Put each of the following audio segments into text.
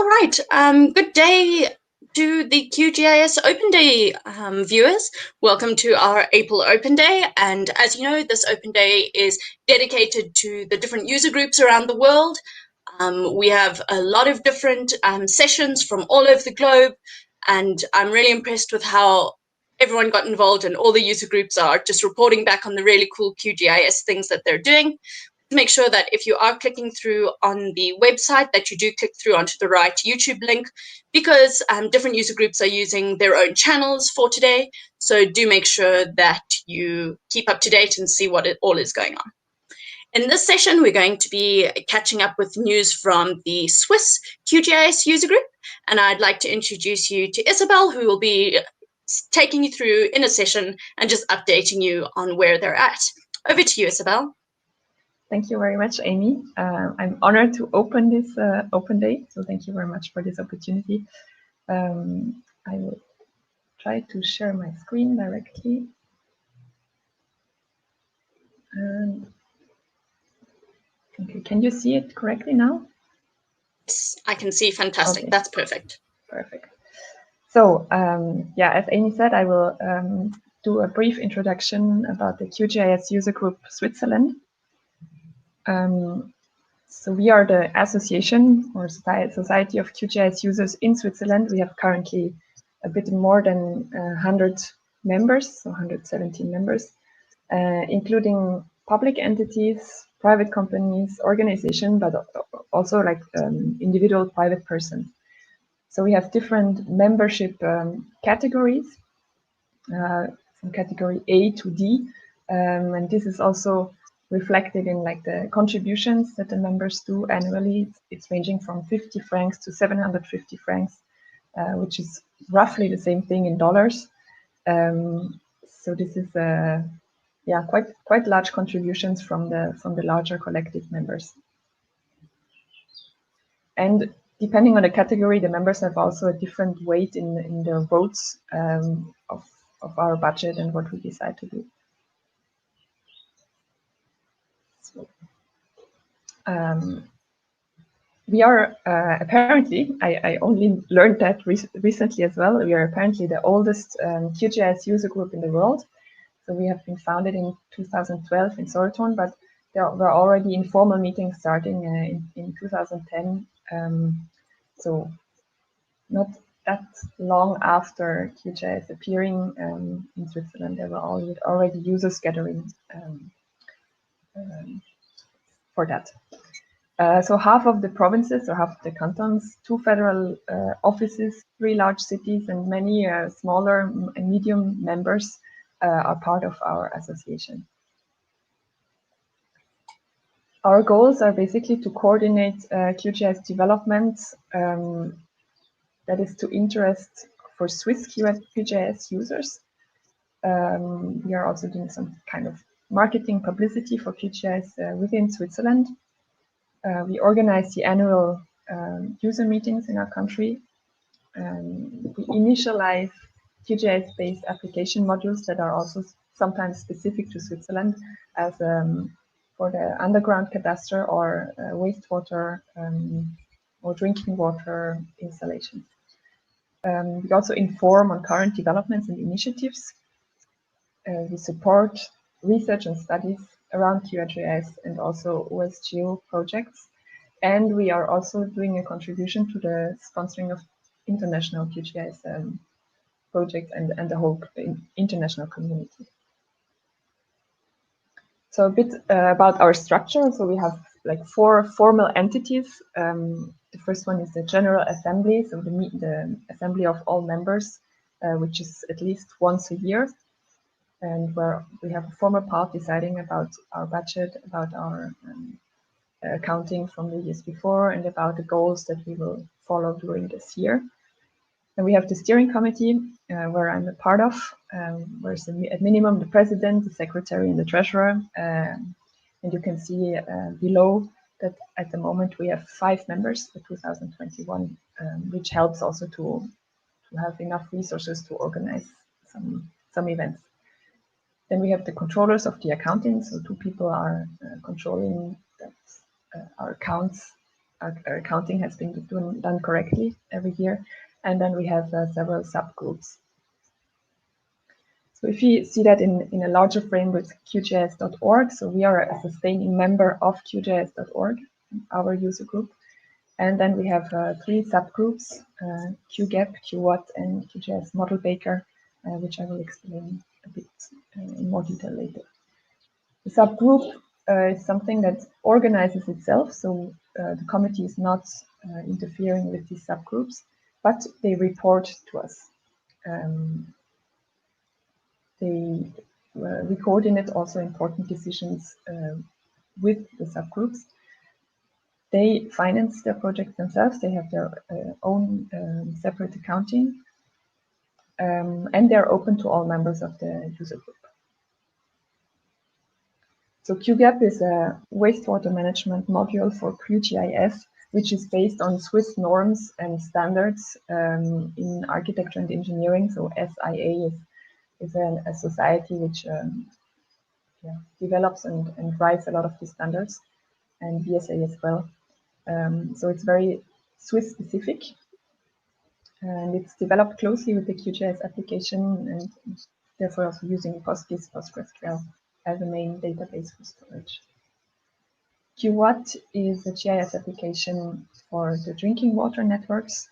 All right. Good day to the QGIS Open Day viewers. Welcome to our April Open Day. And as you know, this Open Day is dedicated to the different user groups around the world. We have a lot of different sessions from all over the globe. And I'm really impressed with how everyone got involved, and all the user groups are just reporting back on the really cool QGIS things that they're doing. Make sure that if you are clicking through on the website, that you do click through onto the right YouTube link, because different user groups are using their own channels for today. So do make sure that you keep up to date and see what all is going on. In this session, we're going to be catching up with news from the Swiss QGIS User Group, and I'd like to introduce you to Isabel, who will be taking you through in a session and just updating you on where they're at. Over to you, Isabel. Thank you very much, Amy. I'm honored to open this open day, so thank you very much for this opportunity. I will try to share my screen directly. Okay, can you see it correctly now? Yes, I can see. Fantastic. Okay. That's perfect. Perfect. So, yeah, as Amy said, I will do a brief introduction about the QGIS User Group Switzerland. So we are the association or society of QGIS users in Switzerland. We have currently a bit more than 100 members, so 117 members, including public entities, private companies, organizations, but also like individual private persons. So we have different membership categories, from category A to D, and this is also reflected in like the contributions that the members do annually. It's ranging from 50 francs to 750 francs, which is roughly the same thing in dollars. So this is yeah, quite large contributions from the larger collective members. And depending on the category, the members have also a different weight in their votes of our budget and what we decide to do. So, we are apparently, I only learned that recently as well, we are apparently the oldest QGIS user group in the world. So we have been founded in 2012 in Solothurn, but there were already informal meetings starting in 2010. So not that long after QGIS appearing in Switzerland, there were already users gathering for that. So half of the provinces or half of the cantons, 2 federal offices, 3 large cities, and many smaller and medium members are part of our association. Our goals are basically to coordinate QGIS development that is to interest for Swiss QGIS users. We are also doing some kind of marketing publicity for QGIS within Switzerland. We organize the annual user meetings in our country. We initialize QGIS-based application modules that are also sometimes specific to Switzerland, as for the underground cadastre or wastewater or drinking water installations. We also inform on current developments and initiatives. We support research and studies around QGIS and also OSGeo projects. And we are also doing a contribution to the sponsoring of international QGIS projects and the whole international community. So a bit about our structure. So we have like 4 formal entities. The first one is the General Assembly, so the assembly of all members, which is at least once a year, and where we have a formal part deciding about our budget, about our accounting from the years before, and about the goals that we will follow during this year. And we have the steering committee, where I'm a part of, where is at minimum the president, the secretary, and the treasurer. And you can see below that at the moment we have 5 members for 2021, which helps also to have enough resources to organize some events. Then we have the controllers of the accounting, so 2 people are controlling that our accounts accounting has been done correctly every year. And then we have several subgroups. So if you see that in a larger frame with QGIS.org, so we are a sustaining member of QGIS.org, our user group. And then we have three subgroups, QGAP, Qwat, and QGIS Model Baker, which I will explain a bit in more detail later. The subgroup is something that organizes itself, so the committee is not interfering with these subgroups, but they report to us. We coordinate also important decisions with the subgroups. They finance their projects themselves. They have their own separate accounting, and they're open to all members of the user group. So QGAP is a wastewater management module for QGIS, which is based on Swiss norms and standards in architecture and engineering. So SIA is a society which develops and writes a lot of these standards, and VSA as well. So it's very Swiss specific, and it's developed closely with the QGIS application, and therefore also using PostgreSQL as a main database for storage. Qwat is a GIS application for the drinking water networks,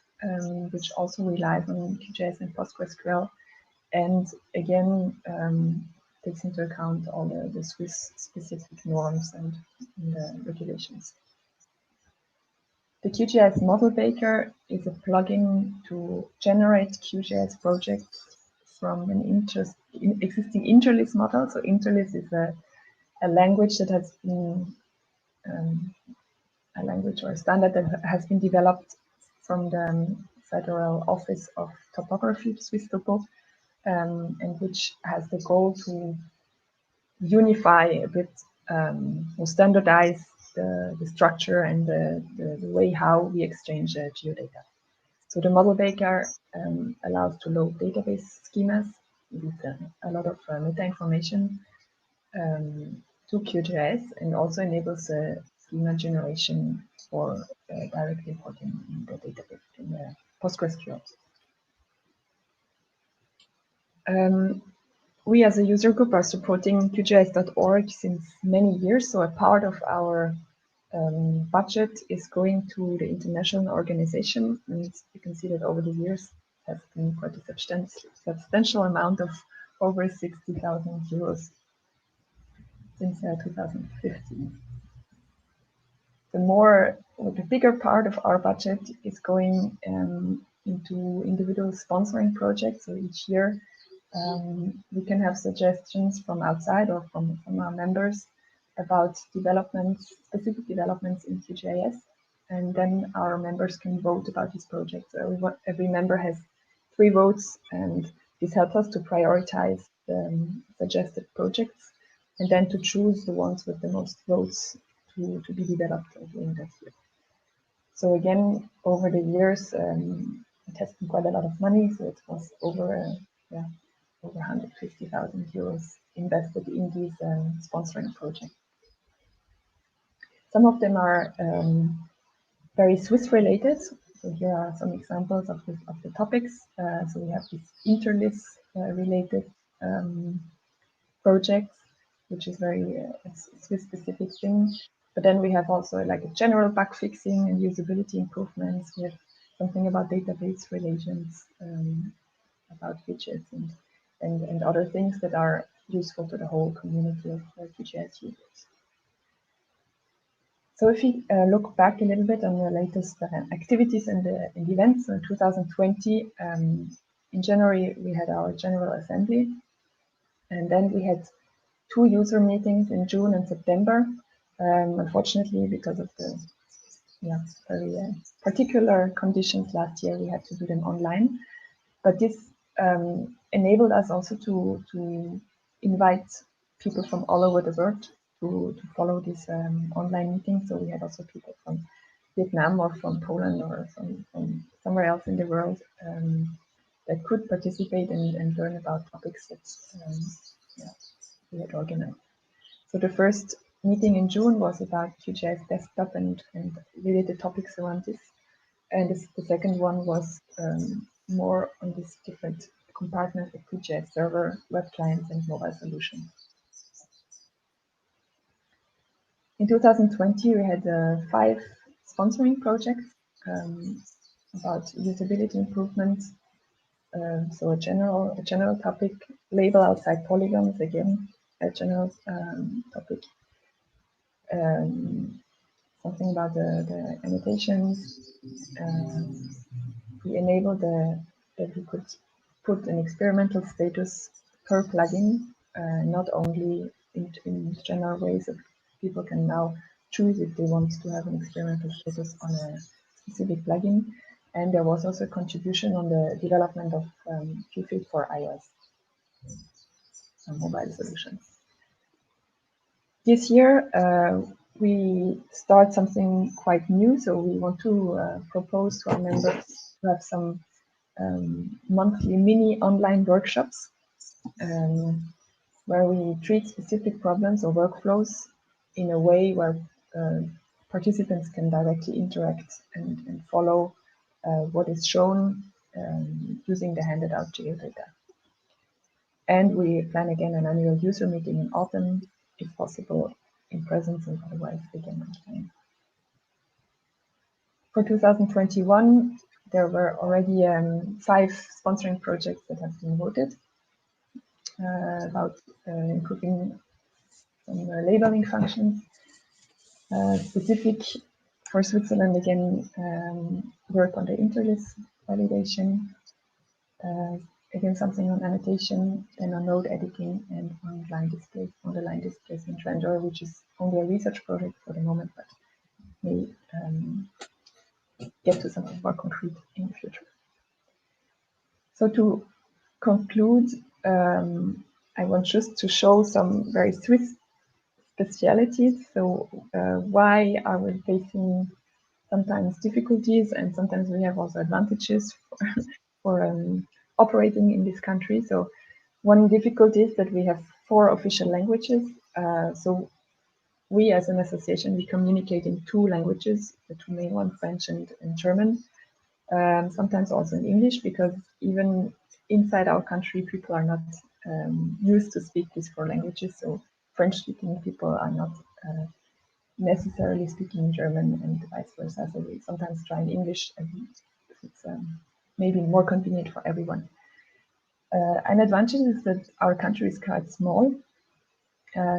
which also relies on QGIS and PostgreSQL, and again takes into account all the Swiss specific norms and the regulations. The QGIS Model Baker is a plugin to generate QGIS projects from an existing interlist model. So interlist is a language that has been a language or a standard that has been developed from the Federal Office of Topography, Swiss Topo, and which has the goal to unify a bit, or standardize the structure and the way how we exchange geodata. So the Model Baker allows to load database schemas with a lot of meta information to QGIS, and also enables schema generation for direct importing in the database in the PostgreSQL. We as a user group are supporting QGIS.org since many years, so a part of our budget is going to the international organization, and you can see that over the years has been quite a substantial amount of over 60,000 euros since 2015. The bigger part of our budget is going into individual sponsoring projects. So each year we can have suggestions from outside or from our members about specific developments in QGIS, and then our members can vote about these projects. So every member has 3 votes, and this helps us to prioritize the suggested projects, and then to choose the ones with the most votes to be developed during that year. So again, over the years, it has been quite a lot of money. So it was over 150,000 euros invested in these sponsoring projects. Some of them are very Swiss related. So here are some examples of the topics. So we have this interlist related projects, which is very Swiss specific thing. But then we have also like a general bug fixing and usability improvements. We have something about database relations, about widgets and other things that are useful to the whole community of QGIS users. So if we look back a little bit on the latest activities and events, so in 2020, in January, we had our General Assembly, and then we had 2 user meetings in June and September. Unfortunately, because of the very particular conditions last year, we had to do them online. But this enabled us also to invite people from all over the world to follow this online meeting. So we had also people from Vietnam or from Poland or from somewhere else in the world that could participate and learn about topics that we had organized. So the first meeting in June was about QGIS desktop and related topics around this. And the second one was more on this different compartment of QGIS server, web clients, and mobile solutions. In 2020, we had 5 sponsoring projects about usability improvements. So a general topic, label outside polygons, again, a general topic. Something about the annotations. We enabled that we could put an experimental status per plugin, not only in general ways that people can now choose if they want to have an experimental status on a specific plugin. And there was also a contribution on the development of Fifi for iOS mobile solutions. This year, we start something quite new. So we want to propose to our members to have some monthly mini online workshops where we treat specific problems or workflows in a way where participants can directly interact and follow what is shown using the handed out Geodata. And we plan again an annual user meeting in autumn, if possible, in presence and otherwise again online. For 2021, there were already 5 sponsoring projects that have been voted about improving some labeling functions. Specific for Switzerland, again, work on the interlist validation. Again, something on annotation, then on node editing and on line displays, on the line displays in Trendor, which is only a research project for the moment, but may get to something more concrete in the future. So to conclude, I want just to show some very Swiss specialities. So why are we facing sometimes difficulties and sometimes we have also advantages for operating in this country. So one difficulty is that we have 4 official languages. So we as an association, we communicate in 2 languages, the 2 main ones, French and German. Sometimes also in English, because even inside our country, people are not used to speak these 4 languages. So French-speaking people are not necessarily speaking German and vice versa. So we sometimes try in English, and it's maybe more convenient for everyone. An advantage is that our country is quite small.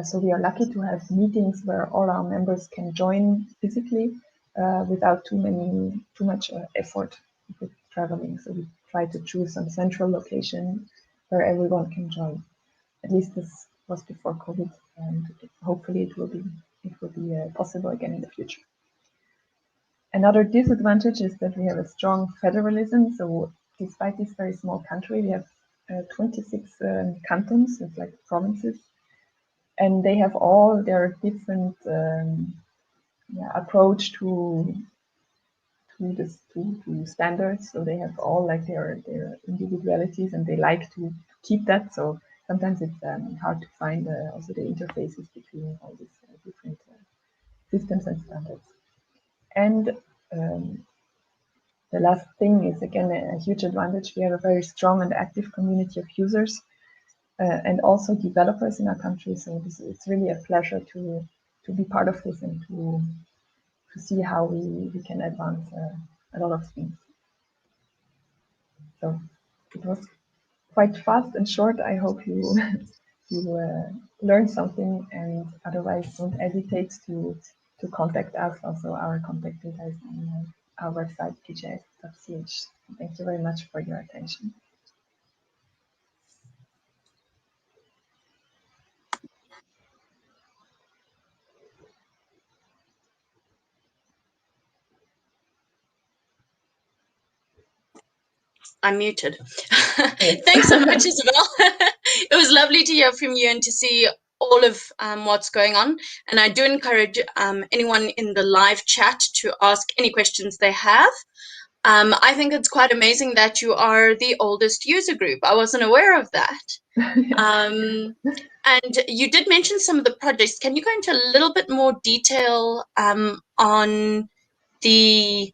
So we are lucky to have meetings where all our members can join physically without too much effort with traveling. So we try to choose some central location where everyone can join. At least this was before COVID, and hopefully it will be possible again in the future. Another disadvantage is that we have a strong federalism. So despite this very small country, we have 26 cantons, it's like provinces, and they have all their different approach to standards. So they have all like their individualities, and they like to keep that. So sometimes it's hard to find also the interfaces between all these different systems and standards. And the last thing is again a huge advantage. We have a very strong and active community of users and also developers in our country. So it's really a pleasure to be part of this and to see how we can advance a lot of things. So it was quite fast and short. I hope you learned something, and otherwise don't hesitate to contact us. Also, our contact data is on our website, qgis.ch. Thank you very much for your attention. I'm muted. Thanks so much, Isabel. It was lovely to hear from you and to see all of what's going on. And I do encourage anyone in the live chat to ask any questions they have. I think it's quite amazing that you are the oldest user group. I wasn't aware of that. And you did mention some of the projects. Can you go into a little bit more detail on the,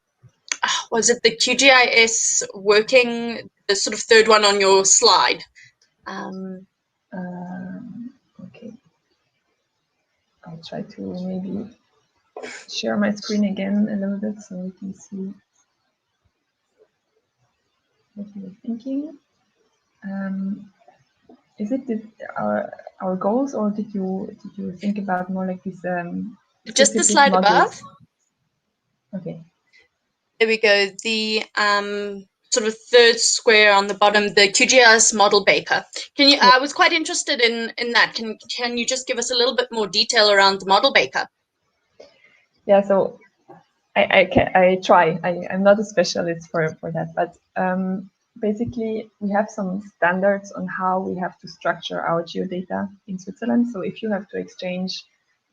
was it the QGIS working, the sort of third one on your slide? Okay. I'll try to maybe share my screen again a little bit so we can see what you were thinking. Is it our goals, or did you think about more like this just the slide modules? above? Okay. There we go. The sort of third square on the bottom, the QGIS model baker. Can you? I was quite interested in that. Can you just give us a little bit more detail around the model baker? Yeah. So I try. I'm not a specialist for that, but basically we have some standards on how we have to structure our geodata in Switzerland. So if you have to exchange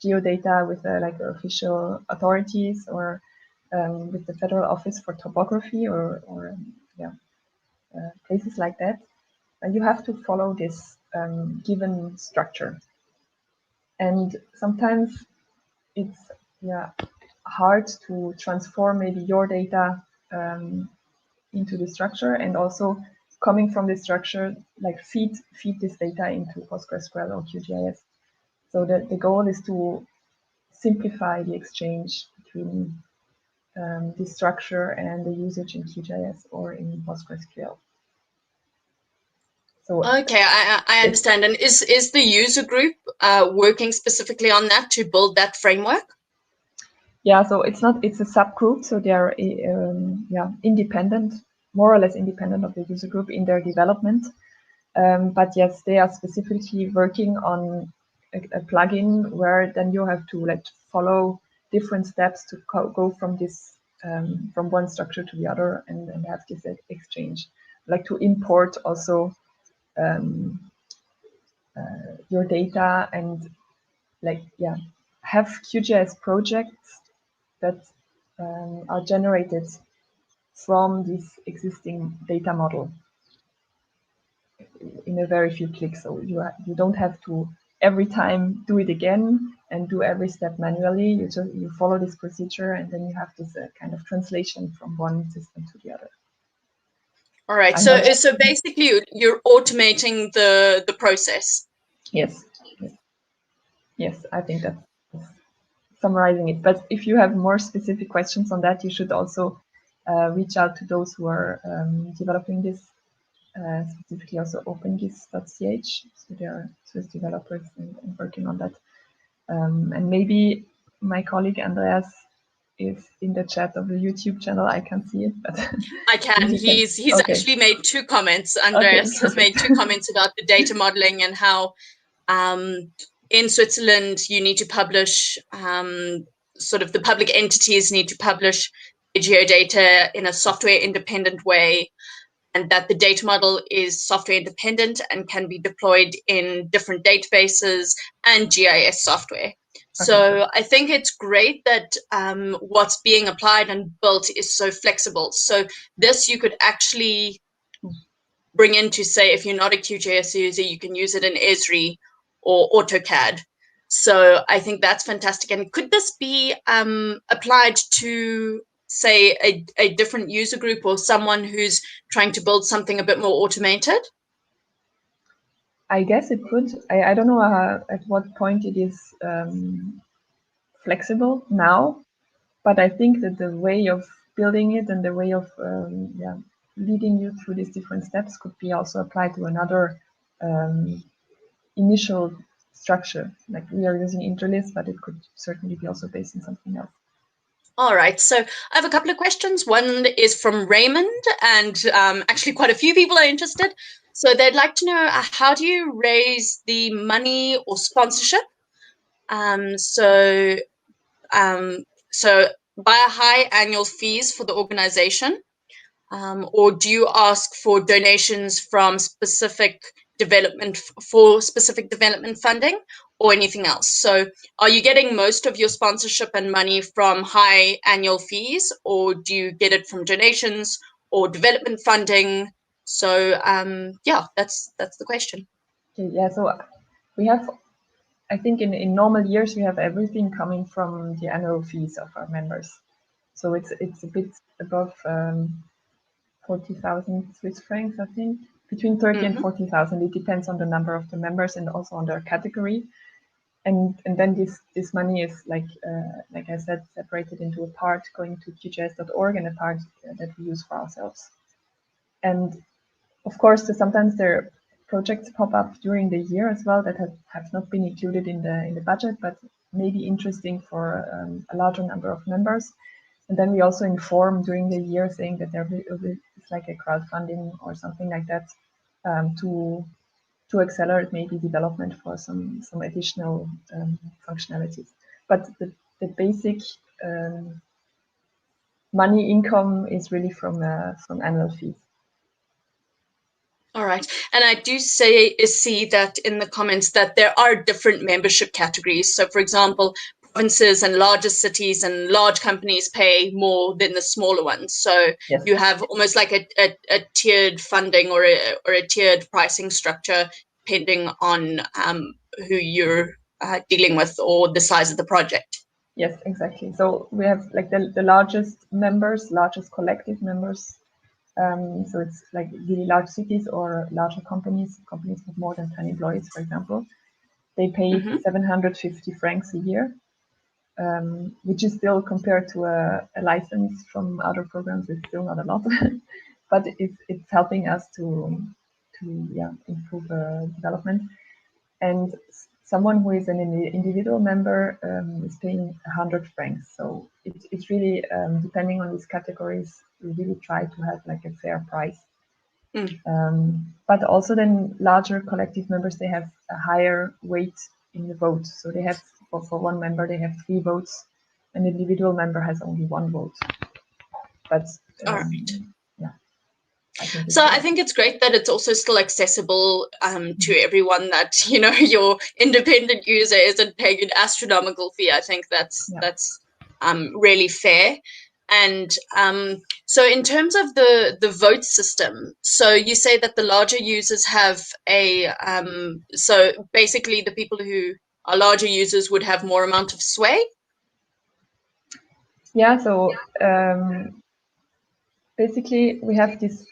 geodata with like official authorities or with the Federal Office for Topography or places like that, you have to follow this given structure. And sometimes it's hard to transform maybe your data into the structure, and also coming from the structure, like feed this data into PostgreSQL or QGIS. So the goal is to simplify the exchange between the structure and the usage in QGIS or in PostgreSQL. So okay, I understand. And is the user group working specifically on that to build that framework? Yeah, so it's a subgroup, so they are independent, more or less independent of the user group in their development. But yes, they are specifically working on a plugin where then you have to like follow different steps to go from this from one structure to the other and have this exchange, like to import also your data and like have QGIS projects that are generated from this existing data model in a very few clicks. So you don't have to every time do it again and do every step manually. You follow this procedure, and then you have this kind of translation from one system to the other. All right. So basically, you're automating the process. Yes. Yes, I think that's summarizing it. But if you have more specific questions on that, you should also reach out to those who are developing this, specifically also OpenGIS.ch. So there are Swiss developers and working on that. And maybe my colleague Andreas is in the chat of the YouTube channel. I can't see it, but I can. He's okay. Actually made 2 comments. Andreas has made 2 comments about the data modeling and how in Switzerland you need to publish sort of the public entities need to publish geodata in a software independent way, and that the data model is software independent and can be deployed in different databases and GIS software. So I think it's great that what's being applied and built is so flexible. So this you could actually bring in to say, if you're not a QGIS user, you can use it in Esri or AutoCAD. So I think that's fantastic. And could this be applied to, say, a different user group or someone who's trying to build something a bit more automated? I guess it could. I don't know at what point it is flexible now, but I think that the way of building it and the way of leading you through these different steps could be also applied to another initial structure. Like we are using Interlist, but it could certainly be also based on something else. All right, so I have a couple of questions. One is from Raymond, and actually quite a few people are interested. So they'd like to know, how do you raise the money or sponsorship? So buy a high annual fees for the organization, or do you ask for donations from specific development funding, or anything else. So are you getting most of your sponsorship and money from high annual fees, or do you get it from donations or development funding? So yeah, that's the question. Okay, yeah, so we have, I think in normal years, we have everything coming from the annual fees of our members. So it's a bit above 40,000 Swiss francs, I think, between 30 and 40,000. It depends on the number of the members and also on their category. And then this money is like I said, separated into a part going to QGIS.org and a part that we use for ourselves. And of course, sometimes there are projects pop up during the year as well that have not been included in the budget, but may be interesting for a larger number of members. And then we also inform during the year saying that there is like a crowdfunding or something like that to accelerate maybe development for some additional functionalities. But the basic money income is really from annual fees. All right. And I do see that in the comments that there are different membership categories. So, for example, provinces and larger cities and large companies pay more than the smaller ones. So yes. You have almost like a tiered funding or a tiered pricing structure depending on who you're dealing with or the size of the project. Yes, exactly. So we have like the largest collective members. So it's like really large cities or larger companies with more than 10 employees, for example. They pay 750 francs a year, which is still, compared to a license from other programs, it's still not a lot, but it's helping us to improve development. And someone who is an individual member is paying 100 francs. So it's really depending on these categories. We really try to have like a fair price. But also then larger collective members, they have a higher weight in the vote. So they have, for one member, they have 3 votes. An individual member has only 1 vote. But all right. Yeah. I think it's great that it's also still accessible to everyone, that, you know, your independent user isn't paying an astronomical fee. I think that's really fair. And so in terms of the vote system, so you say that the larger users have so basically the people who are larger users would have more amount of sway? Yeah, so basically we have this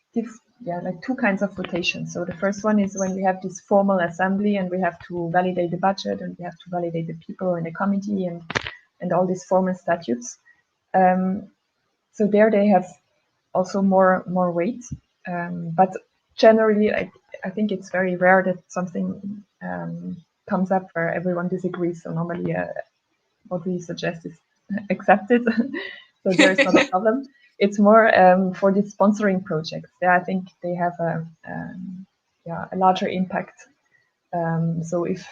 like 2 kinds of votation. So the first one is when we have this formal assembly and we have to validate the budget and we have to validate the people in the committee and all these formal statutes. So there they have also more weight. But generally, I think it's very rare that something comes up where everyone disagrees. So normally what we suggest is accepted. So there's not a problem. It's more for the sponsoring projects. There, I think they have a larger impact. So if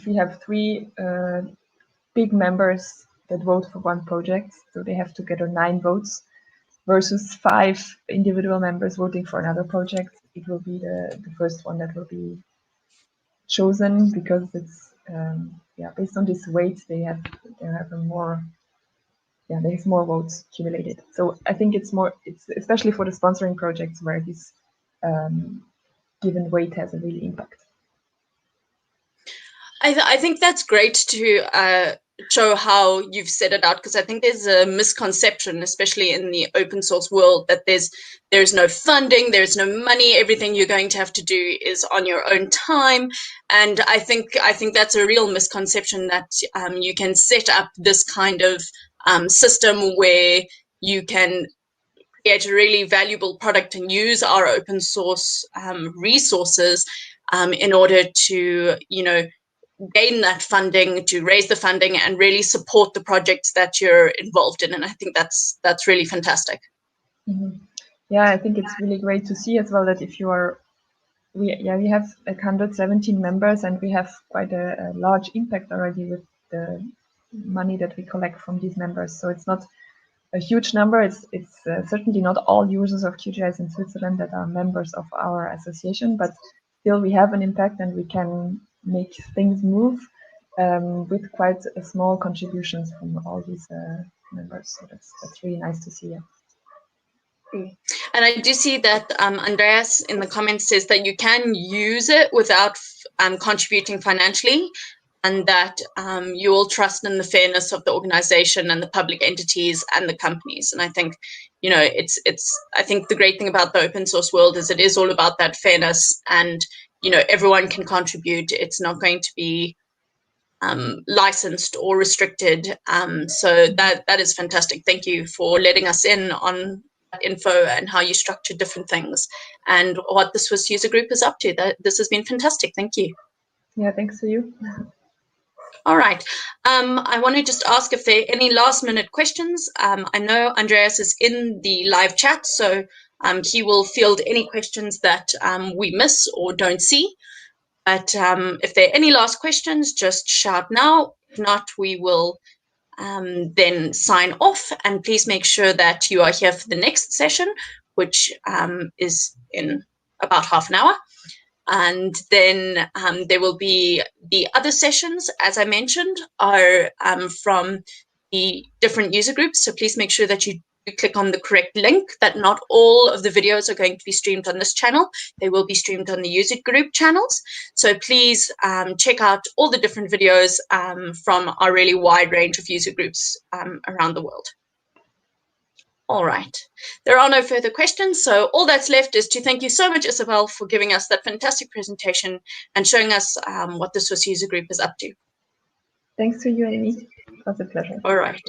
we have 3 big members that vote for one project, so they have together 9 votes versus 5 individual members voting for another project, it will be the first one that will be chosen, because it's based on this weight they have more votes accumulated. So I think it's especially for the sponsoring projects where this given weight has a real impact. I think that's great to show how you've set it out, because I think there's a misconception, especially in the open source world, that there's no funding, there's no money, everything you're going to have to do is on your own time. And I think that's a real misconception, that you can set up this kind of system where you can create a really valuable product and use our open source resources in order to, you know, gain that funding, to raise the funding and really support the projects that you're involved in. And I think that's really fantastic. Mm-hmm. Yeah, I think it's really great to see as well that if you are, we have like 117 members and we have quite a large impact already with the money that we collect from these members. So it's not a huge number. It's certainly not all users of QGIS in Switzerland that are members of our association, but still we have an impact and we can make things move with quite small contributions from all these members. So that's really nice to see. And I do see that Andreas in the comments says that you can use it without contributing financially, and that you all trust in the fairness of the organization and the public entities and the companies. And I think, you know, I think the great thing about the open source world is it is all about that fairness, and, you know, everyone can contribute. It's not going to be licensed or restricted. So that is fantastic. Thank you for letting us in on that info and how you structure different things and what the Swiss User Group is up to. This has been fantastic. Thank you. Yeah, thanks to you. All right. I want to just ask if there are any last minute questions. I know Andreas is in the live chat, so he will field any questions that we miss or don't see. But if there are any last questions, just shout now. If not, we will then sign off. And please make sure that you are here for the next session, which is in about half an hour. And then there will be the other sessions, as I mentioned, are from the different user groups. So please make sure that you click on the correct link, that not all of the videos are going to be streamed on this channel. They will be streamed on the user group channels. So please check out all the different videos from our really wide range of user groups around the world. All right. There are no further questions. So all that's left is to thank you so much, Isabel, for giving us that fantastic presentation and showing us what the Swiss User Group is up to. Thanks to you, Amy. It was a pleasure. All right.